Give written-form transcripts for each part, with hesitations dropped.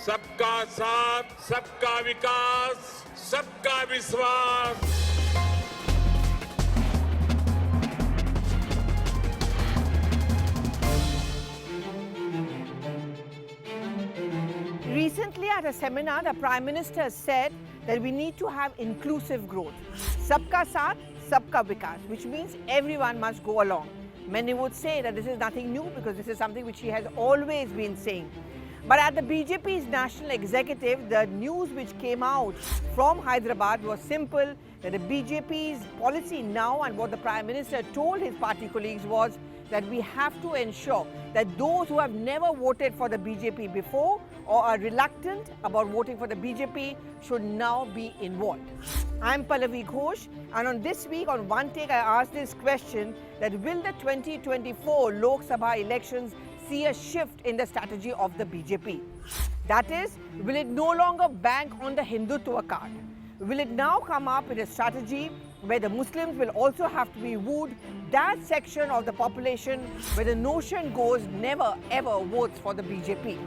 सबका साथ, सबका विकास, सबका विश्वास। Recently at a seminar, the Prime Minister said that we need to have inclusive growth. Sabka Saath, Sabka Vikas, which means everyone must go along. Many would say that this is nothing new because this is something which he has always been saying. But at the BJP's national executive, the news which came out from Hyderabad was simple, that the BJP's policy now and what the Prime Minister told his party colleagues was that we have to ensure that those who have never voted for the BJP before or are reluctant about voting for the BJP should now be involved. I'm Pallavi Ghosh, and on this week on One Take I asked this question, that will the 2024 Lok Sabha elections see a shift in the strategy of the BJP? That is, will it no longer bank on the Hindutva card? Will it now come up with a strategy where the Muslims will also have to be wooed, that section of the population where the notion goes never ever votes for the BJP?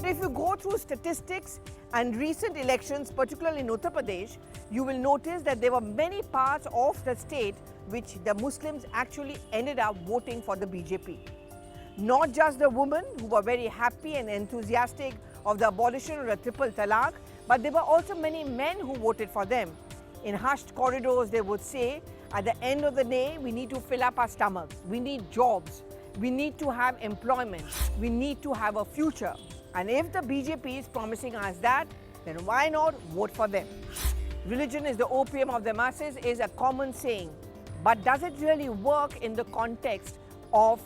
If you go through statistics and recent elections, particularly in Uttar Pradesh, you will notice that there were many parts of the state which the Muslims actually ended up voting for the BJP. Not just the women who were very happy and enthusiastic of the abolition of the triple talaq, but there were also many men who voted for them. In hushed corridors, they would say, at the end of the day, we need to fill up our stomachs, we need jobs, we need to have employment, we need to have a future. And if the BJP is promising us that, then why not vote for them? Religion is the opium of the masses is a common saying, but does it really work in the context of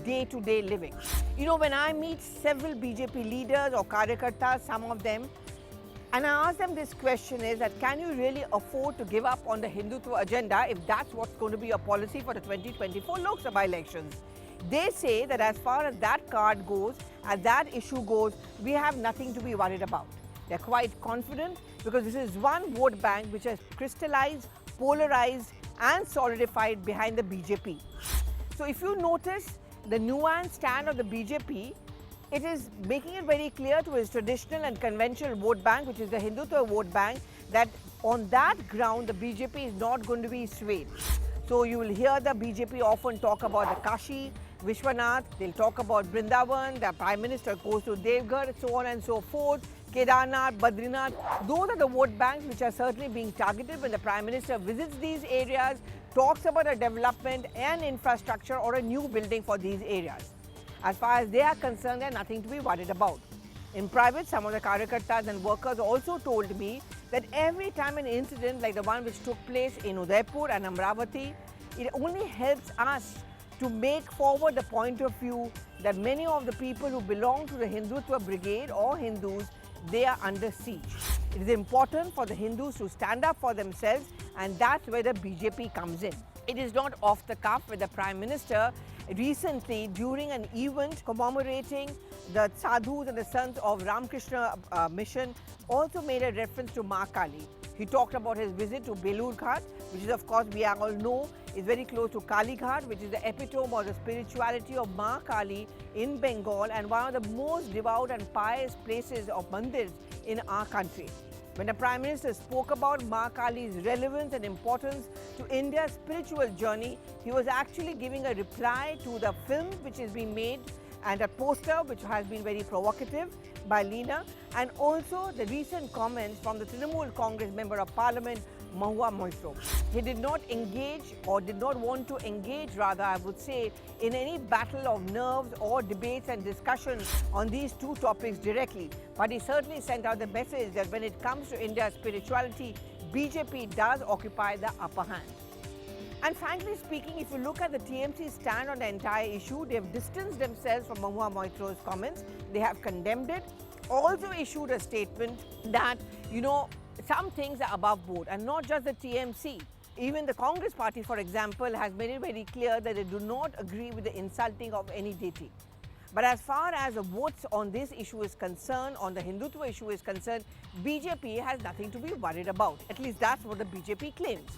day-to-day living? You know, when I meet several BJP leaders or karyakartas, some of them, and I ask them this question is that can you really afford to give up on the Hindutva agenda if that's what's going to be your policy for the 2024 Lok Sabha elections? They say that as far as that card goes, as that issue goes, we have nothing to be worried about. They're quite confident because this is one vote bank which has crystallized, polarized and solidified behind the BJP. So if you notice the nuanced stand of the BJP, it is making it very clear to its traditional and conventional vote bank, which is the Hindutva vote bank, that on that ground the BJP is not going to be swayed. So you will hear the BJP often talk about the Kashi, Vishwanath, they'll talk about Vrindavan, the Prime Minister goes to Devghar, so on and so forth, Kedarnath, Badrinath. Those are the vote banks which are certainly being targeted when the Prime Minister visits these areas, talks about a development and infrastructure or a new building for these areas. As far as they are concerned, there's nothing to be worried about. In private, some of the karyakartas and workers also told me that every time an incident like the one which took place in Udaipur and Amravati, it only helps us to make forward the point of view that many of the people who belong to the Hindutva brigade or Hindus, they are under siege. It is important for the Hindus to stand up for themselves, and that's where the BJP comes in. It is not off the cuff with the Prime Minister. Recently, during an event commemorating the sadhus and the sons of Ramakrishna mission, also made a reference to Ma Kali. He talked about his visit to Belur Ghat, which is, of course, we all know, is very close to Kali Ghat, which is the epitome of the spirituality of Ma Kali in Bengal and one of the most devout and pious places of mandirs in our country. When the Prime Minister spoke about Ma Kali's relevance and importance to India's spiritual journey, he was actually giving a reply to the film which is being made and a poster which has been very provocative by Leena, and also the recent comments from the Trinamool Congress Member of Parliament, Mahua Moitro. He did not engage or did not want to engage, rather I would say, in any battle of nerves or debates and discussions on these two topics directly. But he certainly sent out the message that when it comes to India's spirituality, BJP does occupy the upper hand. And frankly speaking, if you look at the TMC's stand on the entire issue, they have distanced themselves from Mahua Moitro's comments. They have condemned it. Also issued a statement that, you know, some things are above board, and not just the TMC. Even the Congress party, for example, has made it very clear that they do not agree with the insulting of any deity. But as far as the votes on this issue is concerned, on the Hindutva issue is concerned, BJP has nothing to be worried about. At least that's what the BJP claims.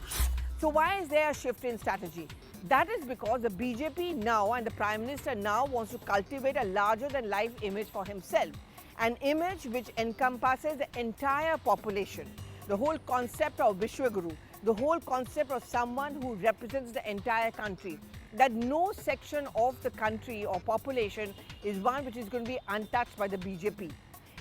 So why is there a shift in strategy? That is because the BJP now and the Prime Minister now wants to cultivate a larger than life image for himself. An image which encompasses the entire population. The whole concept of Vishwaguru, the whole concept of someone who represents the entire country. That no section of the country or population is one which is going to be untouched by the BJP.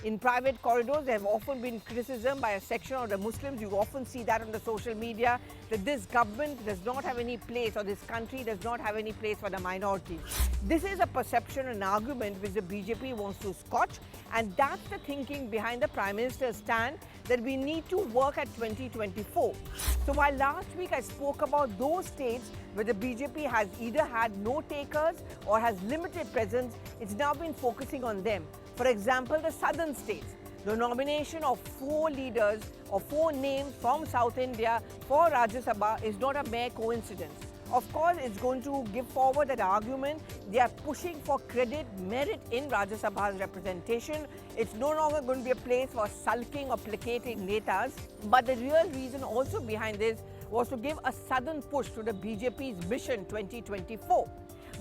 In private corridors, there have often been criticism by a section of the Muslims. You often see that on the social media, that this government does not have any place, or this country does not have any place for the minorities. This is a perception, an argument which the BJP wants to scotch, and that's the thinking behind the Prime Minister's stand that we need to work at 2024. So while last week I spoke about those states where the BJP has either had no takers or has limited presence, it's now been focusing on them. For example, the southern states. The nomination of 4 leaders or 4 names from South India for Rajya Sabha is not a mere coincidence. Of course, it's going to give forward that argument. They are pushing for credit, merit in Rajya Sabha's representation. It's no longer going to be a place for sulking or placating netas. But the real reason also behind this was to give a sudden push to the BJP's Vision 2024.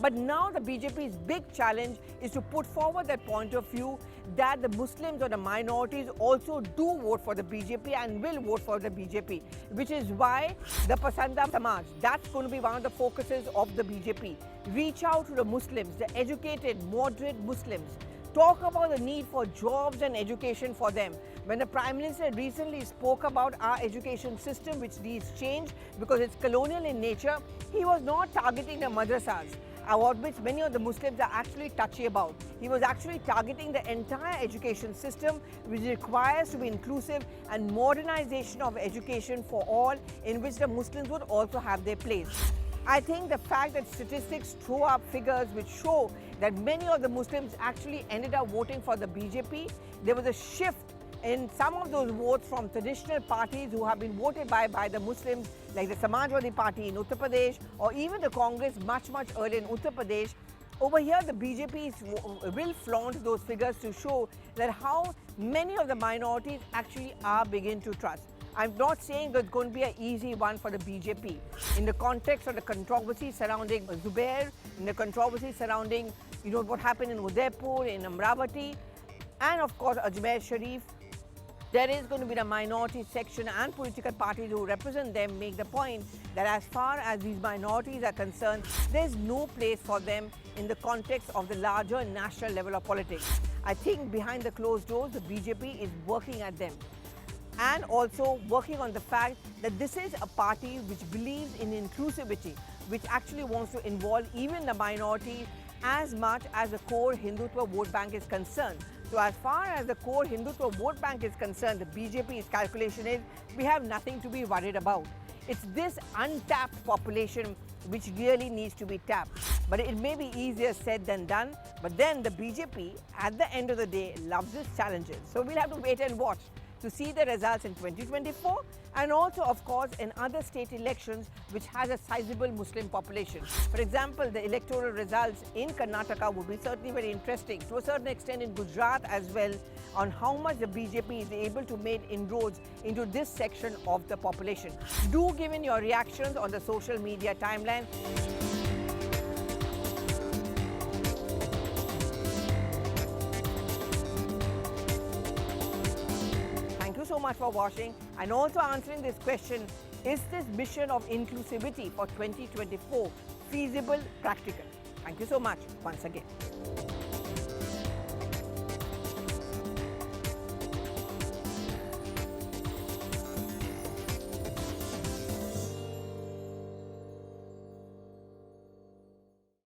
But now the BJP's big challenge is to put forward that point of view that the Muslims or the minorities also do vote for the BJP and will vote for the BJP, which is why the Pasanda Samaj, that's going to be one of the focuses of the BJP. Reach out to the Muslims, the educated, moderate Muslims. Talk about the need for jobs and education for them. When the Prime Minister recently spoke about our education system, which needs change because it's colonial in nature, he was not targeting the madrasas, about which many of the Muslims are actually touchy about. He was actually targeting the entire education system, which requires to be inclusive and modernization of education for all, in which the Muslims would also have their place. I think the fact that statistics throw up figures which show that many of the Muslims actually ended up voting for the BJP, there was a shift in some of those votes from traditional parties who have been voted by the Muslims, like the Samajwadi Party in Uttar Pradesh, or even the Congress much earlier in Uttar Pradesh. Over here, the BJP will flaunt those figures to show that how many of the minorities actually are beginning to trust. I'm not saying that it's going to be an easy one for the BJP. In the context of the controversy surrounding Zubair, in the controversy surrounding, what happened in Udaipur, in Amravati, and of course Ajmer Sharif, there is going to be the minority section and political parties who represent them make the point that as far as these minorities are concerned, there's no place for them in the context of the larger national level of politics. I think behind the closed doors, the BJP is working at them and also working on the fact that this is a party which believes in inclusivity, which actually wants to involve even the minority as much as the core Hindutva vote bank is concerned. So as far as the core Hindutva vote bank is concerned, the BJP's calculation is we have nothing to be worried about. It's this untapped population which really needs to be tapped. But it may be easier said than done. But then the BJP, at the end of the day, loves its challenges. So we'll have to wait and watch to see the results in 2024 and also, of course, in other state elections which has a sizable Muslim population. For example, the electoral results in Karnataka would be certainly very interesting, to a certain extent in Gujarat as well, on how much the BJP is able to make inroads into this section of the population. Do give in your reactions on the social media timeline. So much for watching and also answering this question: is this mission of inclusivity for 2024 feasible, practical? Thank you so much once again.